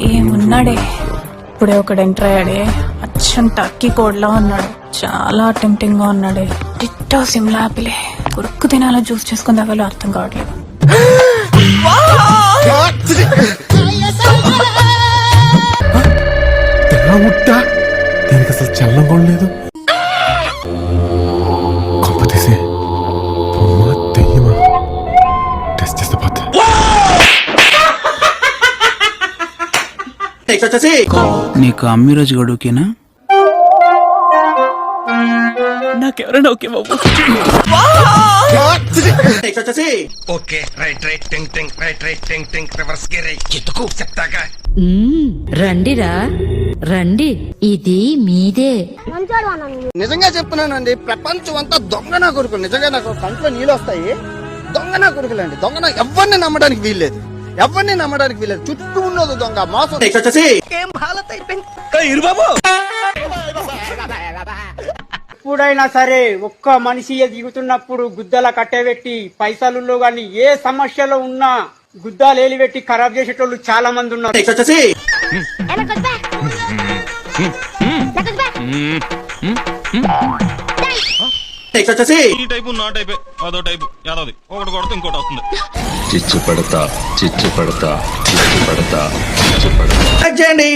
ఏమున్నాడే ఇప్పుడే ఒకడు ఎంటర్ అయ్యాడే, అచ్చం టర్కీ కోడ్లా ఉన్నాడు. చాలా టెంప్టింగ్ గా ఉన్నాడే. డిట్టో సిమ్లా ఆపిలే. కొరుక్కు తినాలో జ్యూస్ చేసుకుని తాగాలో అర్థం కావట్లేదు. దీనికి అసలు చల్లం కూడా లేదు. కొంపతీసి బొమ్మ దెయ్యమా? టెస్ట్ చేస్తే పోతే. నీకు అమ్మి రోజు గడువుకేనా? నాకెవరైనా ఓకే బాబు. ఓకే రైట్ రైట్ టింగ్ టింగ్ రైట్ రైట్ టింగ్ టింగ్ రివర్స్ గేర్ ఎత్తుకు చెప్తాగా. రండిరా రండి, ఇది మీదే. నిజంగా చెప్తున్నానండి, ప్రపంచం అంతా దొంగ నా కొడుకులు. నిజంగా నాకు కంట్లో నీళ్ళు వస్తాయి. దొంగ నా కొడుకులండి. దొంగ ఎవరిని నమ్మడానికి వీల్లేదు. ఎవరిని నమ్మడానికి వీల్లేదు. చుట్టూ ఉన్నది దొంగ మోసం. ఏం హాలత్ అయిపోయింది. ఎప్పుడైనా సరే ఒక్క మనిషి దిగుతున్నప్పుడు గుద్దల కట్టెబెట్టి పైసలు గాని ఏ సమస్యలో ఉన్నా గుద్దాలు ఏలిపెట్టి ఖరాబ్ చేసేటోళ్ళు చాలా మంది ఉన్నారు. ఈ టైపు నా టైపే, అదో టైపు యాదవది. ఒకటి కొడితే ఇంకోటి వస్తుంది. చిచ్చు పడతా చిచ్చు పడతా చిచ్చు పడతా చిచ్చు పడతా. చేయండి.